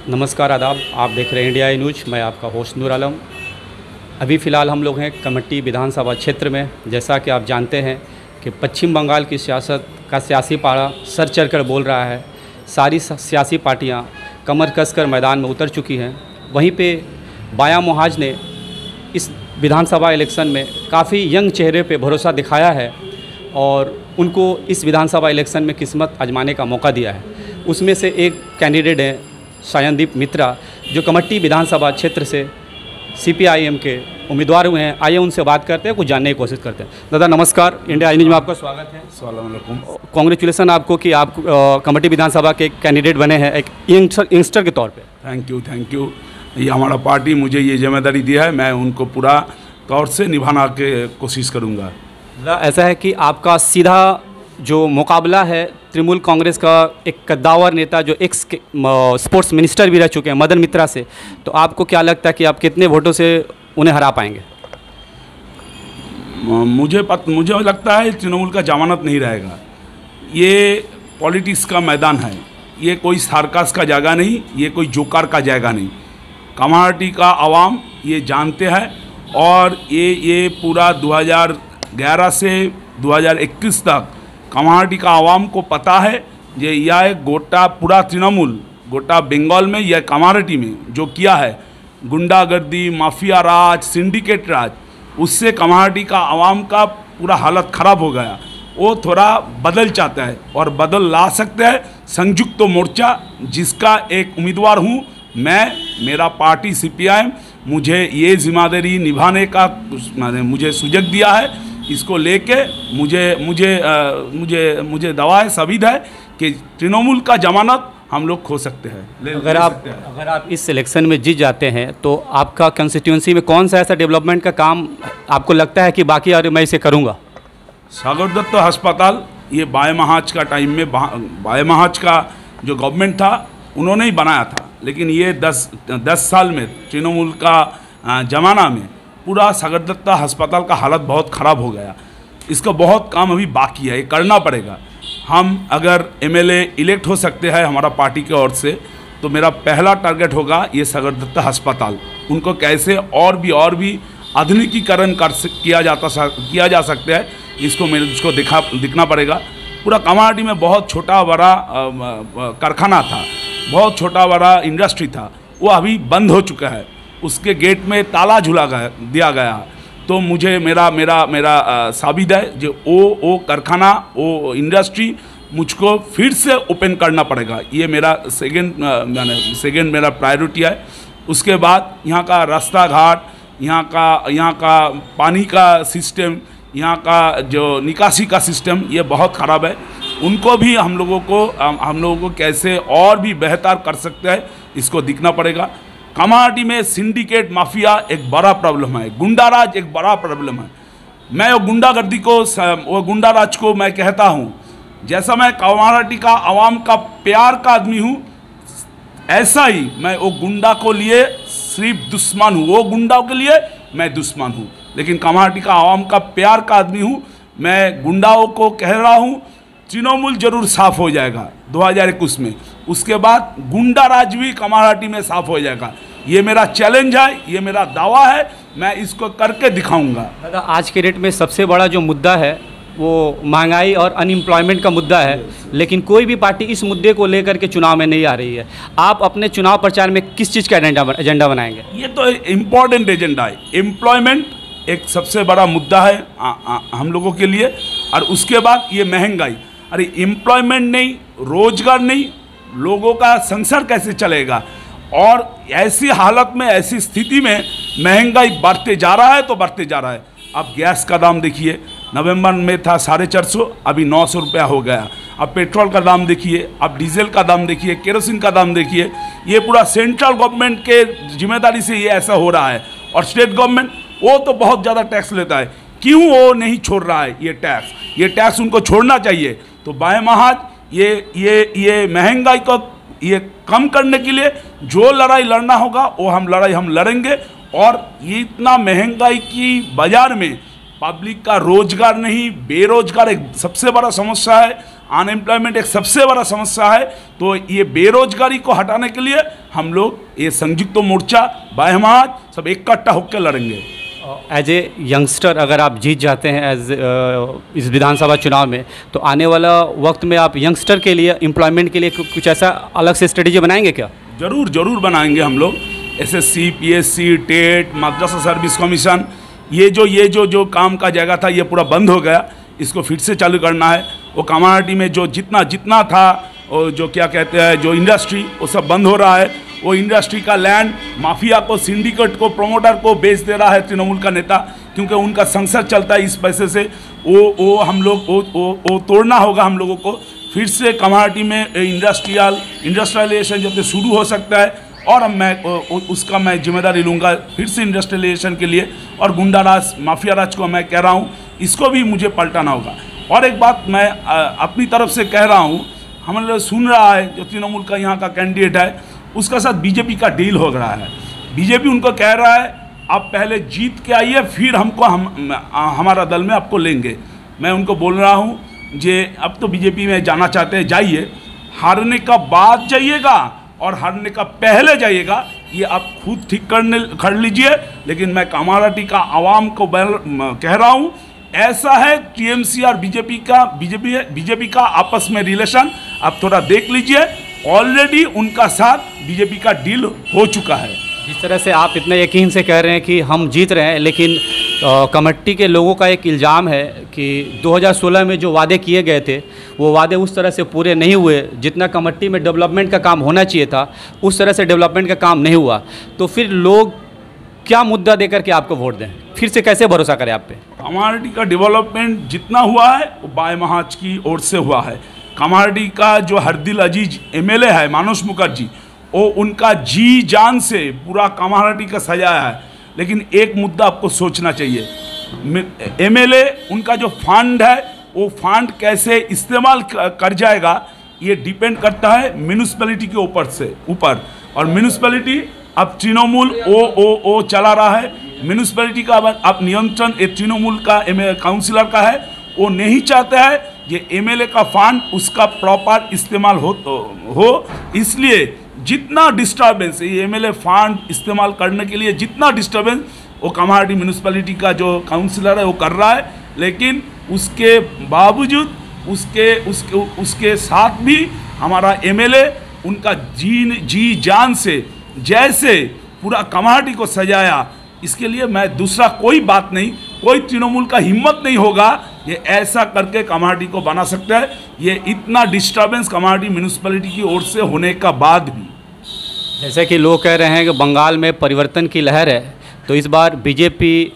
नमस्कार आदाब, आप देख रहे हैं इंडिया आई न्यूज़। मैं आपका होस्ट नूर आलम। अभी फ़िलहाल हम लोग हैं कमेटी विधानसभा क्षेत्र में। जैसा कि आप जानते हैं कि पश्चिम बंगाल की सियासत का सियासी पारा सर चढ़ कर बोल रहा है। सारी सियासी पार्टियां कमर कसकर मैदान में उतर चुकी हैं। वहीं पे बायां मुहाज ने इस विधानसभा इलेक्शन में काफ़ी यंग चेहरे पे भरोसा दिखाया है और उनको इस विधानसभा इलेक्शन में किस्मत आजमाने का मौका दिया है। उसमें से एक कैंडिडेट हैं सायनदीप मित्रा, जो कमेटी विधानसभा क्षेत्र से CPIM के उम्मीदवार हुए हैं। आइए उनसे बात करते हैं, कुछ जानने की कोशिश करते हैं। दादा नमस्कार, इंडिया आई न्यूज़ में आपका स्वागत है। अस्सलाम वालेकुम। कांग्रेचुलेसन आपको कि आप कमेटी विधानसभा के कैंडिडेट बने हैं एक यंगस्टर के तौर पे। Thank you. ये हमारा पार्टी मुझे ये जिम्मेदारी दिया है, मैं उनको पूरा तौर से निभाना के कोशिश करूँगा। दादा ऐसा है कि आपका सीधा जो मुकाबला है तृणमूल कांग्रेस का एक कद्दावर नेता जो एक्स स्पोर्ट्स मिनिस्टर भी रह चुके हैं मदन मित्रा से, तो आपको क्या लगता है कि आप कितने वोटों से उन्हें हरा पाएंगे? मुझे लगता है तृणमूल का जमानत नहीं रहेगा। ये पॉलिटिक्स का मैदान है, ये कोई सार्कस का जगह नहीं, ये कोई जोकर का जगह नहीं। कम्युनिटी का आवाम ये जानते हैं और ये पूरा 2011 से 2021 तक कम्युनिटी का आवाम को पता है ये यह गोटा पूरा तृणमूल गोटा बंगाल में यह कम्युनिटी में जो किया है गुंडागर्दी, माफिया राज, सिंडिकेट राज, उससे कम्युनिटी का आवाम का पूरा हालत ख़राब हो गया। वो थोड़ा बदल चाहता है और बदल ला सकते हैं संयुक्त मोर्चा, जिसका एक उम्मीदवार हूँ मैं। मेरा पार्टी CPIM मुझे ये जिम्मेदारी निभाने का मुझे सुजग दिया है। इसको लेके मुझे दवा है, सबिद है कि तृणमूल का जमानत हम लोग खो सकते हैं। अगर आप इस इलेक्शन में जीत जाते हैं तो आपका कंस्टिट्यूंसी में कौन सा ऐसा डेवलपमेंट का काम आपको लगता है कि बाकी और मैं इसे करूंगा? सागर दत्त अस्पताल ये बाय महाज का टाइम में बाय महाज का जो गवर्नमेंट था उन्होंने ही बनाया था, लेकिन ये 10 साल में तृणमूल का ज़माना में पूरा सागर दत्ता अस्पताल का हालत बहुत ख़राब हो गया। इसका बहुत काम अभी बाकी है, ये करना पड़ेगा। हम अगर MLA इलेक्ट हो सकते हैं हमारा पार्टी की ओर से, तो मेरा पहला टारगेट होगा ये सागर दत्ता अस्पताल। उनको कैसे और भी आधुनिकीकरण किया जा सकता है, इसको दिखना पड़ेगा। पूरा कम्युनिटी में बहुत छोटा बड़ा कारखाना था, बहुत छोटा बड़ा इंडस्ट्री था, वो अभी बंद हो चुका है। उसके गेट में ताला दिया गया। तो मुझे मेरा साबित है जो वो कारखाना, वो इंडस्ट्री मुझको फिर से ओपन करना पड़ेगा। ये मेरा सेकेंड मेरा प्रायोरिटी है। उसके बाद यहाँ का रास्ता घाट, यहाँ का पानी का सिस्टम, यहाँ का जो निकासी का सिस्टम ये बहुत ख़राब है। उनको भी हम लोगों को कैसे और भी बेहतर कर सकते हैं, इसको दिखना पड़ेगा। कम्युनिटी में सिंडिकेट माफिया एक बड़ा प्रॉब्लम है, गुंडाराज एक बड़ा प्रॉब्लम है। मैं वो गुंडागर्दी को, वो गुंडाराज को मैं कहता हूँ, जैसा मैं कम्युनिटी का आवाम का प्यार का आदमी हूँ, ऐसा ही मैं वो गुंडा को लिए सिर्फ दुश्मन हूँ। वो गुंडा के लिए मैं दुश्मन हूँ, लेकिन कम्युनिटी का आवाम का प्यार का आदमी हूँ। मैं गुंडाओं को कह रहा हूँ तृणमूल जरूर साफ हो जाएगा 2021 में। उसके बाद गुंडा राज भी कम्युनिटी में साफ हो जाएगा। ये मेरा चैलेंज है, ये मेरा दावा है, मैं इसको करके दिखाऊंगा। दादा आज के डेट में सबसे बड़ा जो मुद्दा है वो महंगाई और अनएम्प्लॉयमेंट का मुद्दा है, लेकिन कोई भी पार्टी इस मुद्दे को लेकर के चुनाव में नहीं आ रही है। आप अपने चुनाव प्रचार में किस चीज़ का एजेंडा बनाएंगे? ये तो इम्पोर्टेंट एजेंडा है। एम्प्लॉयमेंट एक सबसे बड़ा मुद्दा है हम लोगों के लिए, और उसके बाद ये महंगाई। अरे एम्प्लॉयमेंट नहीं, रोजगार नहीं, लोगों का संसार कैसे चलेगा? और ऐसी हालत में, ऐसी स्थिति में महंगाई बढ़ते जा रहा है तो बढ़ते जा रहा है। अब गैस का दाम देखिए, नवंबर में था 450, अभी 900 रुपया हो गया। अब पेट्रोल का दाम देखिए, अब डीजल का दाम देखिए, केरोसिन का दाम देखिए। ये पूरा सेंट्रल गवर्नमेंट के जिम्मेदारी से ये ऐसा हो रहा है। और स्टेट गवर्नमेंट वो तो बहुत ज़्यादा टैक्स लेता है, क्यों वो नहीं छोड़ रहा है ये टैक्स उनको छोड़ना चाहिए। तो बाएं महाज ये महंगाई को ये कम करने के लिए जो लड़ाई लड़ना होगा वो हम लड़ेंगे। और ये इतना महंगाई की बाजार में पब्लिक का रोजगार नहीं, बेरोजगार एक सबसे बड़ा समस्या है, अनएम्प्लॉयमेंट एक सबसे बड़ा समस्या है। तो ये बेरोजगारी को हटाने के लिए हम लोग ये संयुक्त मोर्चा बाह्य महाज सब इकट्ठा होकर लड़ेंगे। एज ए यंगस्टर अगर आप जीत जाते हैं इस विधानसभा चुनाव में, तो आने वाला वक्त में आप यंगस्टर के लिए एम्प्लॉयमेंट के लिए कुछ ऐसा अलग से स्ट्रेटेजी बनाएंगे क्या? जरूर जरूर बनाएंगे हम लोग। SSC, PSC, TET, Madrasa service commission, ये जो काम का जगह था ये पूरा बंद हो गया, इसको फिर से चालू करना है। वो कामारहाटी में जो जितना था, और जो क्या कहते हैं जो इंडस्ट्री, वो सब बंद हो रहा है। वो इंडस्ट्री का लैंड माफिया को, सिंडिकेट को, प्रमोटर को बेच दे रहा है तृणमूल का नेता, क्योंकि उनका संसद चलता है इस पैसे से। वो हम लोग वो तोड़ना होगा हम लोगों को। फिर से कामारहाटी में इंडस्ट्रियलाइजेशन जब से शुरू हो सकता है, और उसका मैं जिम्मेदारी लूँगा फिर से इंडस्ट्रियलाइजेशन के लिए। और गुंडाराज, माफिया राज को मैं कह रहा हूँ, इसको भी मुझे पलटाना होगा। और एक बात मैं अपनी तरफ से कह रहा हूँ, हम लोग सुन रहा है जो तृणमूल का यहाँ का कैंडिडेट है, उसका साथ बीजेपी का डील हो रहा है। बीजेपी उनको कह रहा है आप पहले जीत के आइए, फिर हमारा दल में आपको लेंगे। मैं उनको बोल रहा हूँ जे अब तो बीजेपी में जाना चाहते हैं, जाइए, हारने का बाद जाइएगा और हारने का पहले जाइएगा, ये आप खुद ठीक कर लीजिए। लेकिन मैं का आवाम को कह रहा हूँ, ऐसा है टीएमसी और बीजेपी का आपस में रिलेशन आप थोड़ा देख लीजिए। ऑलरेडी उनका साथ बीजेपी का डील हो चुका है। जिस तरह से आप इतने यकीन से कह रहे हैं कि हम जीत रहे हैं, लेकिन कमेटी के लोगों का एक इल्ज़ाम है कि 2016 में जो वादे किए गए थे वो वादे उस तरह से पूरे नहीं हुए। जितना कमेटी में डेवलपमेंट का काम होना चाहिए था उस तरह से डेवलपमेंट का काम नहीं हुआ। तो फिर लोग क्या मुद्दा देकर के आपको वोट दें? फिर से कैसे भरोसा करें आप पे? कामारहाटी का डेवलपमेंट जितना हुआ है वो बाय महाज की ओर से हुआ है। कामारहाटी का जो हरदिल अजीज एमएलए है मानस मुखर्जी, वो उनका जी जान से पूरा कामारहाटी का सजाया है। लेकिन एक मुद्दा आपको सोचना चाहिए, एमएलए उनका जो फंड है वो फंड कैसे इस्तेमाल कर जाएगा, ये डिपेंड करता है म्यूनिसिपैलिटी के ऊपर। और म्यूनिसिपैलिटी अब तृणमूल ओ चला रहा है। म्यूनिसिपैलिटी का अब नियंत्रण तृणमूल का काउंसिलर का है। वो नहीं चाहता है ये एमएलए का फंड उसका प्रॉपर इस्तेमाल हो। इसलिए जितना डिस्टर्बेंस ये एमएलए फंड इस्तेमाल करने के लिए जितना डिस्टर्बेंस वो कामारहाटी म्यूनिसिपैलिटी का जो काउंसिलर है वो कर रहा है। लेकिन उसके बावजूद उसके साथ भी हमारा एमएलए उनका जी जान से जैसे पूरा कामारहाटी को सजाया, इसके लिए मैं दूसरा कोई बात नहीं, कोई तृणमूल का हिम्मत नहीं होगा ये ऐसा करके कामारहाटी को बना सकता है। ये इतना डिस्टर्बेंस कामारहाटी म्यूनिसिपैलिटी की ओर से होने का बाद भी, जैसे कि लोग कह रहे हैं कि बंगाल में परिवर्तन की लहर है, तो इस बार बीजेपी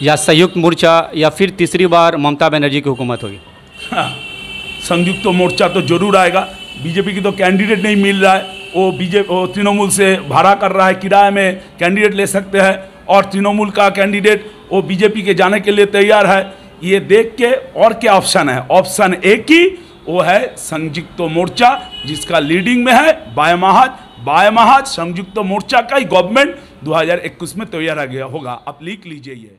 या संयुक्त मोर्चा या फिर तीसरी बार ममता बनर्जी की हुकूमत होगी? संयुक्त मोर्चा तो जरूर आएगा। बीजेपी की तो कैंडिडेट नहीं मिल रहा है, वो तृणमूल से भाड़ा कर रहा है, किराए में कैंडिडेट ले सकते हैं, और तृणमूल का कैंडिडेट वो बीजेपी के जाने के लिए तैयार है। ये देख के और क्या ऑप्शन है? ऑप्शन एक ही वो है संयुक्त मोर्चा, जिसका लीडिंग में है बाय महाज संयुक्त मोर्चा का ही गवर्नमेंट 2021 में तैयार आ गया होगा। आप लिख लीजिए ये।